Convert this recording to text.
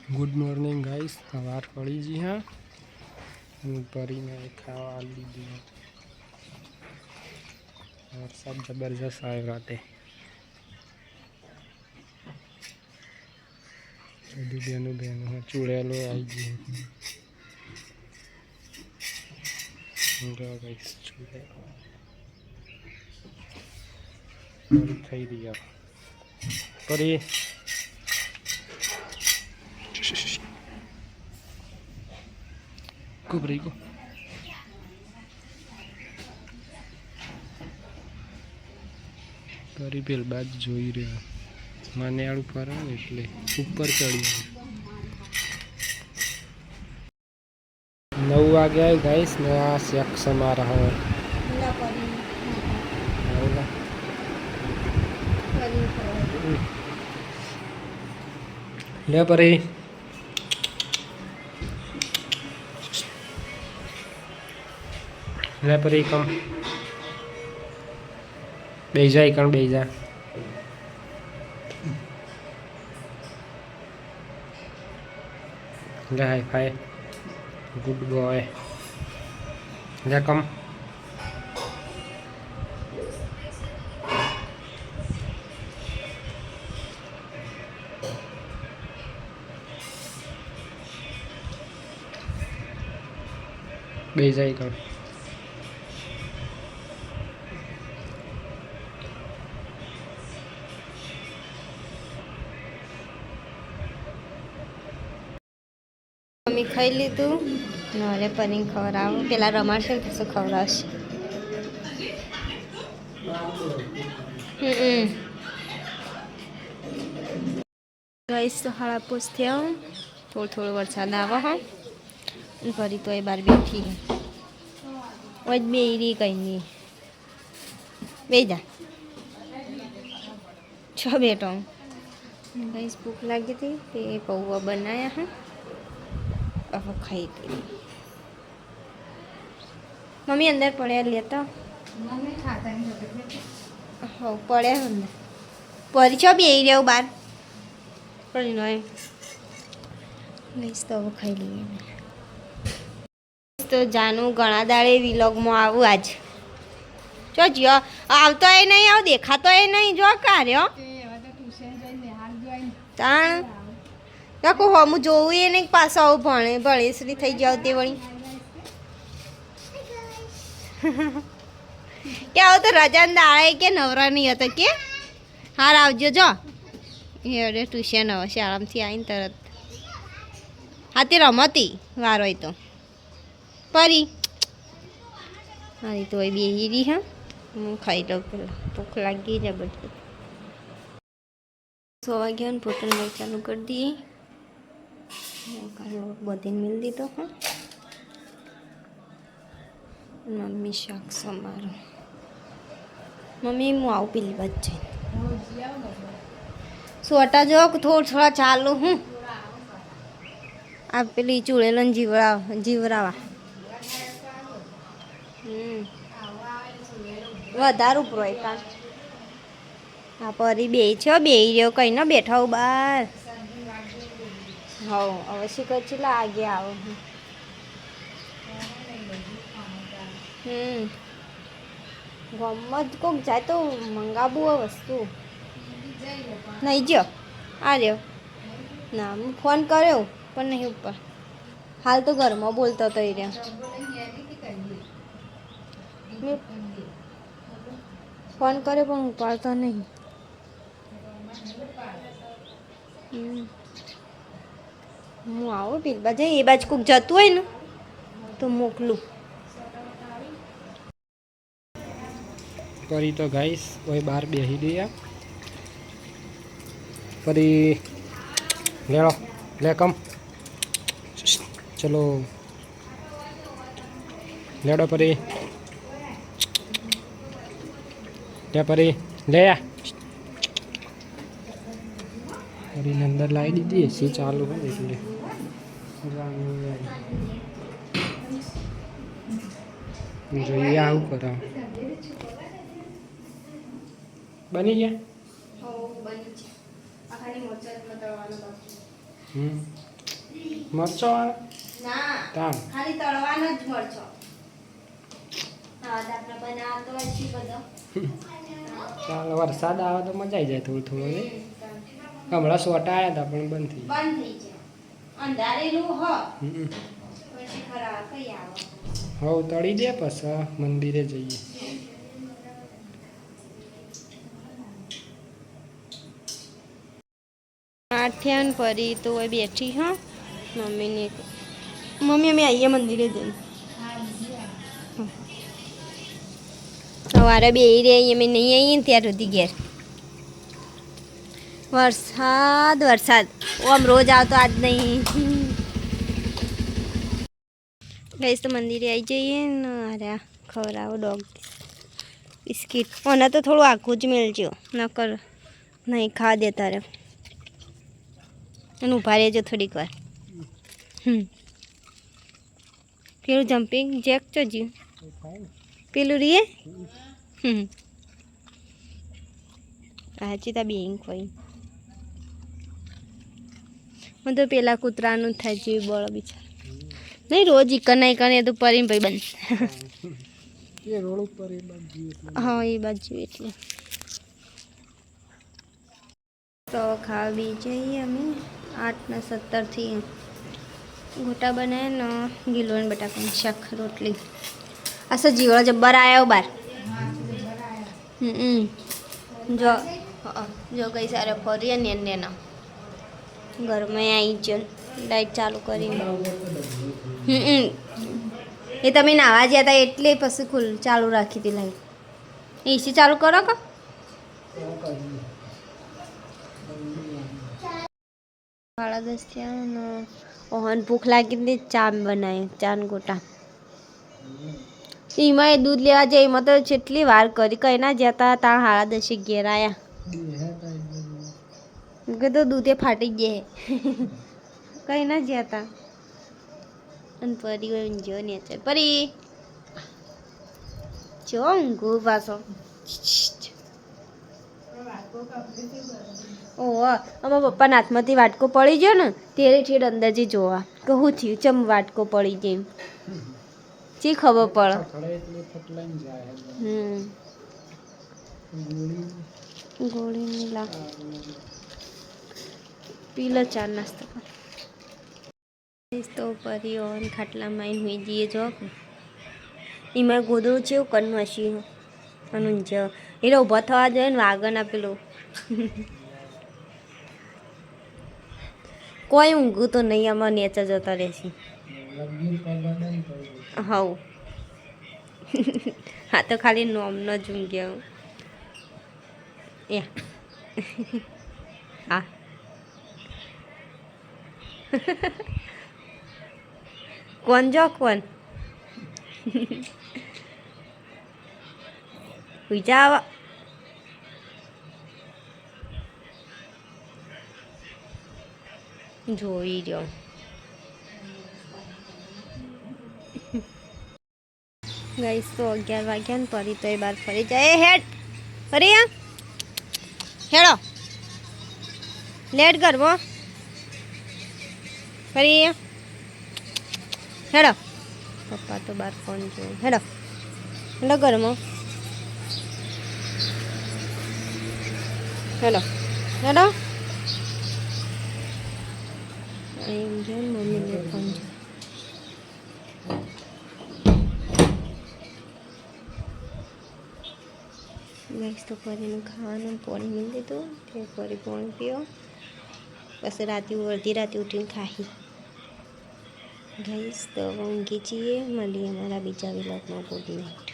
Good morning guys. सवार पड़ी जी हाँ परी ने खावा लीधी और सब जबरदस्त आए राते बहनों बहनों चूड़ेलो आई गई चूड़े થઈ રહ્યા પરી કુબરી કો પરી પેલ બાદ જોઈ રહ્યા મને આડું ફરે એટલે ઉપર ચડી 9 વાગ્યા ગાઈસ ને આ શેક્સ અમારા હવે ले परी ले परी कम बेजा कण बेजा ले हाई फाई गुड बॉय ले कम बेजा कण मम्मी खाई लीधु नरे पनीर खवराव पेला रमाडशे तो खवरावशे गाइस तो हाड़ा पोस थे थोड़ा थोड़ा वरसाद आवा हाँ फरी तो बार बैठी है वही बेरी कहीं नहीं बेजा छो बेटो गाइस भूख लगी थी तो पौवा बनाया है अब खाई थी मम्मी अंदर पड़े लेता हाँ पड़े अंदर परी छो बे रहो बार पड़ी नहीं तो अब खाई लीए तो जानू घना दाड़े विलॉग में आऊँ आज जो जो आवतो है नहीं आव देखा तो है नहीं जो कार्य ताण काको हम जोऊ ये नहीं पास आव भणे भणेश्वरी थई जाव ते वणी क्या हो तो रजान दाड़े के नवरा नहीं होता के हार आवजो जो ये ट्यूशन હવે શાળામાંથી આવીને તરત હા તે રમતી વાર હોય તો પરી મારી તો બેહી રહી હા હું ખાઈ લઉં પેલા ભૂખ લાગી જબરદસ્ત સોવા ગયા ને પોટલ મેં ચાલુ કરી દી બધીને મિલ દીધો હા મમ્મી શાક સમારો મમ્મી હું આવું પેલી બાદ જઈને सोटा जो थोड़ा थोड़ा चालू हूँ आप पेली चूड़ेलन जीवरावा વધારે ઉપરો કાં આ પરી બે છો બે રહ્યો કઈ ન બેઠા હું બહાર હવ હવે શીખર ચેલા આગે આવો ગમત કોક જાય તો મંગાવવું આ વસ્તુ नहीं जो आ रहे ना फोन करो पर नहीं ऊपर हाल तो घर में बोलता तो ही फोन करे पर उपाड़ता नहीं हूँ आओ पील बाजे ये बाज कोक जतु है ना तो मोकलू परी तो गाइस वही बाहर बेही दिया परी ले लो ले कम चलो लेडो परी ले परी ले आ परी ने अंदर लाई दी थी ऐसी चालू है इसलिए જોઈએ આવું કરા બની ગયા મરચો વાળા ના તામ ખાલી તળવાનો જ મરચો. હા આપણે બનાવતો હોય છે બધો. ચાલ વરસાદ આવે તો મજા આવી જાય થોડું થોડું નહીં હમણાં સોટા આવ્યા હતા પણ બંધ થઈ બંધ થઈ જાય અંધારેલું હ હમ પછી ખરા કઈ આવે. હવે તળી દે પછી મંદિરે જઈએ. આઠ્યાન પરી તો હવે બેઠી હા મમ્મીને મમ્મી અમે આવીએ મંદિરે જઈને. સવારે બે રહી અમે નહીં આવીએ ને ત્યાર સુધી ઘેર વરસાદ વરસાદ આમ રોજ આવતો આજ નહીં. ગઈશ તો મંદિરે આવી જઈએ ને અરે ખવડાવો ડોગ બિસ્કિટ મને તો થોડું આખું જ મેળજો નકર નહીં ખા દે તારે અને ઊભા રહેજો થોડીક વાર. પેલું જમ્પિંગ જેક તો જીવ પેલું રીએ હાચી તા બેંક હોય મને તો પેલા કૂતરાનું જ થાય જીવ બળો બિચાર નહીં રોજ ઇકન નહીં કરે તો પરીને ભાઈ બંધ. એ રોડ ઉપર એ બાજુ હા એ બાજુ એટલે તો ખાવા બી જઈએ અમે 8:17 ગોટા બનાવ્યા ને ગીલોન બટાકાનું શાક રોટલી. આ સર જીવડો જબ્બર આવ્યો બાર. જો જો કઈ સારે ફરીએ ને ના ઘરમાં આવી જ લાઈટ ચાલુ કરીને. એ તમે નાવા ગયા હતા એટલે પછી ખુલ્લ ચાલુ રાખી હતી લાઈટ. એસી ચાલુ કરો કે 10:30 થયા ને ઓહન ભૂખ લાગી હતી ચા બનાવી ચાન ગોટા. એમાં એ દૂધ લેવા જાય એમાં તો જેટલી વાર કરી કઈ ના જતા ત્યાં 10:30 ઘેર આવ્યા કે તો દૂધે ફાટી ગયા કઈ ના જતા અને પરી હોય જો ને પરી જો ઊંઘું પાછો. ઓહ અમારા પપ્પાના હાથમાંથી વાટકો પડી ગયો ને ત્યારે ઠેઠ અંદરથી જોવા કે શું થયું ચમ વાટકો પડી જાય શી ખબર પડે. ગોળી લા પીલો ચાર નાસ્તો તો પરી ઓન ખાટલામાં આવીને હોઈ જઈએ જો એમાં ગોદડું છે એવું કન મશી અને ઊંઝો એટલે ઊભો થવા જોઈએ ને વાગન આપેલું કોઈ ઊંઘું તો નહીં આમાં નેચર જતા રહેશે. હવ હા તો ખાલી નોમનો જ ઊંઘ્યા હા કોણ જો કોણ ઉજા જોઈ રહ્યો. ગાઈસ તો 11 વાગ્યા ને પરી તો એ બાર ફરી જાય હેડ ફરી હેડો લેટ કરવો ફરી હેડો પપ્પા તો બાર ફોન જોઈ હેડો હેડો ઘરમાં હેડો હેડો એમ જો મમ્મીને ફોન જો ગેસ તો પરીનું ખાવાનું પાણી મિલ દીધું તે પરી પાણી પીઓ પછી અડધી રાતે ઉઠીને ખાઈ ગઈશ તો ઊંઘી છીએ મળીએ અમારા બીજા વિલોગમાં. Good night.